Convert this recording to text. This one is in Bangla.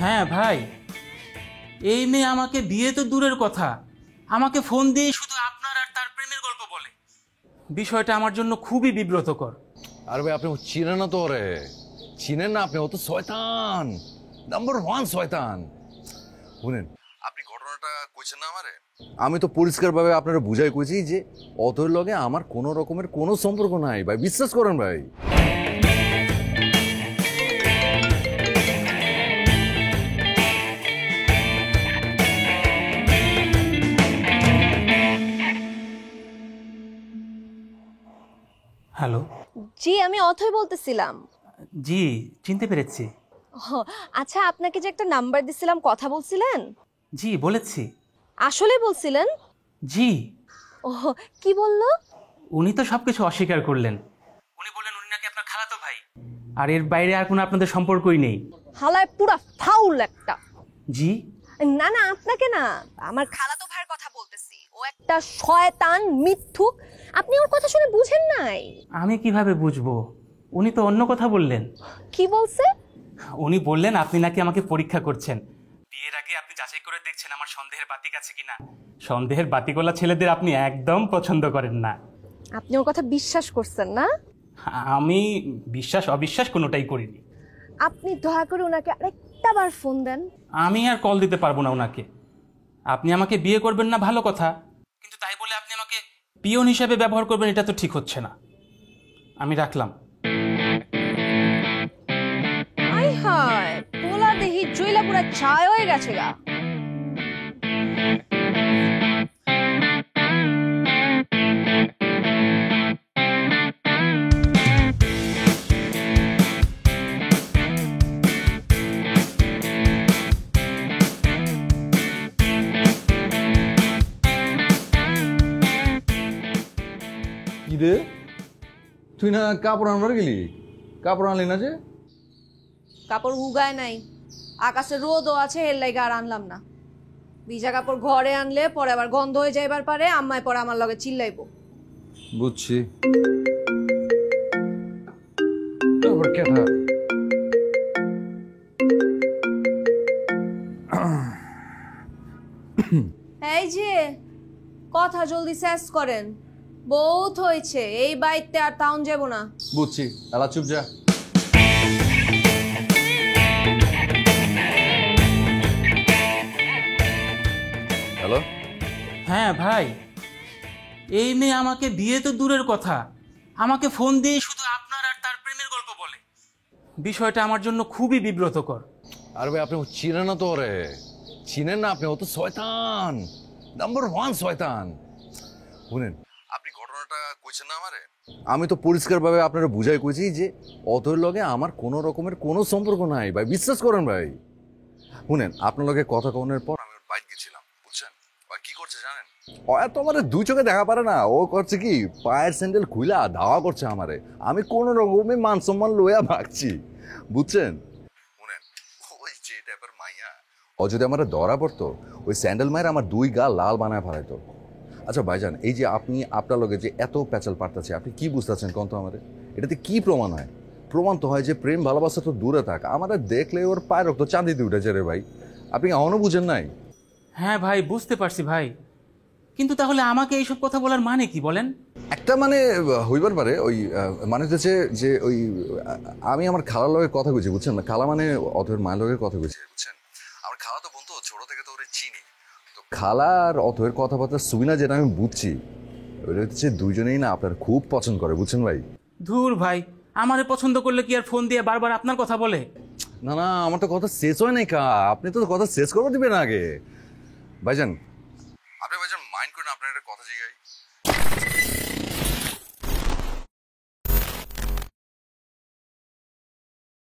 হ্যাঁ ভাই, এই মেয়ে আমাকে বিয়ে তো দূরের কথা, আমাকে ফোন দিয়ে শুধু আপনার আর তার প্রেমের গল্প বলে। বিষয়টা আমার জন্য খুবই বিব্রতকর। আরে ভাই, আপনি চিনেন না তো ওরে, চিনেন না আপনি? ও তো শয়তান, নাম্বার 1 শয়তান। শুনেন, আপনি ঘটনাটা কইছেন না আমারে, আমি তো পরিষ্কারভাবে আপনারা বুঝাই কইছি যে অতর লগে আমার কোনো রকমের কোনো সম্পর্ক নাই ভাই, বিশ্বাস করেন ভাই। হ্যালো। জি, আমি অথই বলতেছিলাম। জি, চিনতে পেরেছি। আচ্ছা, আপনাকে যে একটা নাম্বার দিছিলাম, কথা বলছিলেন? জি বলেছি। আসলে বলছিলেন? জি। ও, কি বললো? উনি তো সবকিছু অস্বীকার করলেন। উনি বললেন উনি নাকি আপনার খালাতো ভাই, আর এর বাইরে আর কোনো আপনাদের সম্পর্কই নেই। হালায় পুরা ফাউল একটা। জি? না না, আপনাকে না, আমার খালাতো ভাইয়ের কথা বলতেছি। ও একটা শয়তান, মিথ্যুক। আপনি ওর কথা শুনে বুঝেন নাই? আমি কিভাবে বুঝবো? উনি তো অন্য কথা বললেন। কি বলছে? উনি বললেন আপনি নাকি আমাকে পরীক্ষা করছেন, বিয়ের আগে আপনি যাচাই করে দেখছেন আমার সন্দেহের বাতিক আছে কিনা। সন্দেহের বাতিকওয়ালা ছেলেদের আপনি একদম পছন্দ করেন না। আপনি ওর কথা বিশ্বাস করছেন না? আমি বিশ্বাস অবিশ্বাস কোনোটাই করিনি। আপনি দয়া করে ওনাকে আরেকটা বার ফোন দেন। আমি আর কল দিতে পারবো না ওনাকে। আপনি আমাকে বিয়ে করবেন না ভালো কথা, কিন্তু তাই বলে আপনি আমাকে পিয়ন হিসেবে ব্যবহার করবেন, এটা তো ঠিক হচ্ছে না। আমি রাখলাম। আই হায়, পোলা দেহি জইলা পুরা ছাই হয়ে গেছে গা। কি রে, তুই না কাপড় আনবার গেলি? কাপড় আনলি না যে? কাপড় উগায় নাই, আকাশে রোদও আছে, এর লাইগা আর আনলাম না। ভিজা কাপড় ঘরে আনলে পরে আবার গন্ধ হয়ে যাইবার পারে, আম্মায় পরে আমার লগে চিল্লাইবো। বুঝছি। তারপর কেটা? এই যে কথা জলদি শেষ করেন, বহুত হয়েছে, এই বাইতে আর টাউন যাব না। বুঝছি, এলা চুপ যা। হ্যালো। হ্যাঁ ভাই, এই মেয়ে আমাকে বিয়ে তো দূরের কথা, আমাকে ফোন দিয়ে শুধু আপনার আর তার প্রেমের গল্প বলে। বিষয়টা আমার জন্য খুবই বিব্রতকর। আরে ভাই, আপনি চিনেন না তো ওরে, চিনেন না আপনি? ও তো শয়তান, নাম্বার 1 শয়তান। শুনেন, আপনি ঘটনাটা কইছেন না আমারে, আমি তো পরিষ্কারভাবে আপনারা বুঝাই কইছি যে অতর লগে আমার কোনো রকমের কোনো সম্পর্ক নাই ভাই, বিশ্বাস করেন ভাই। শুনেন, আপনার লগে কথা কনের পর আমি ওর বাইক গেছিলাম, বুঝছেন? ও কি করছে জানেন? ও এত আমারে দুই চোখে দেখা পারে না। ও করছে কি, পায়ের স্যান্ডেল খুইলা ধাওয়া করছে আমারে। আমি কোন রকমে মান সম্মান লইয়া ভাগছি, বুঝছেন? শুনেন, ওই যে টাইপের মাইয়া, ও যদি আমার ধরা পড়তো, ওই স্যান্ডেল মায়ের আমার 2 গা লাল বানায় ফেলাইতো। আচ্ছা ভাইজান, এই যে আপনি আপনার লগে যে এত প্যাচাল পারতেছে, আপনি কি বুঝতেছেন কোন তো আমাদের? এটাতে কি প্রমাণ হয়? প্রমাণ তো হয় যে প্রেম ভালোবাসা তো দূরে থাক, আমাদের দেখলে ওর পায়ের রক্ত চাঁদিতে উঠেছে রে ভাই। আপনি এখনো বুঝেন নাই? হ্যাঁ ভাই, বুঝতে পারছি ভাই, কিন্তু তাহলে আমাকে এইসব কথা বলার মানে কি বলেন? একটা মানে হইবার পারে, ওই মানে হচ্ছে যে ওই আমি আমার খালার লগে কথা কইছি, বুঝছেন না? খালা মানে অথের মায়ের লগে কথা কইছি, বুঝছেন? আমার খালা তো বন্ধু, ছোট থেকে তো ওরে চিনি। তো খালা আর অথের কথাবার্তা সুবিনা, যেটা আমি বুঝছি, ওইটা হচ্ছে দুইজনেই না আপনার খুব পছন্দ করে, বুঝছেন ভাই? ধুর ভাই, আমারে পছন্দ করলে কি আর ফোন দিয়ে বারবার আপনার কথা বলে? না না, আমার তো কথা শেষ হয় নাই কা, আপনি তো কথা শেষ করবে দিবেন আগে। ভাইজান, আপনি ভাইজান মাইন্ড করেন, আপনার একটা কথা জিগাই।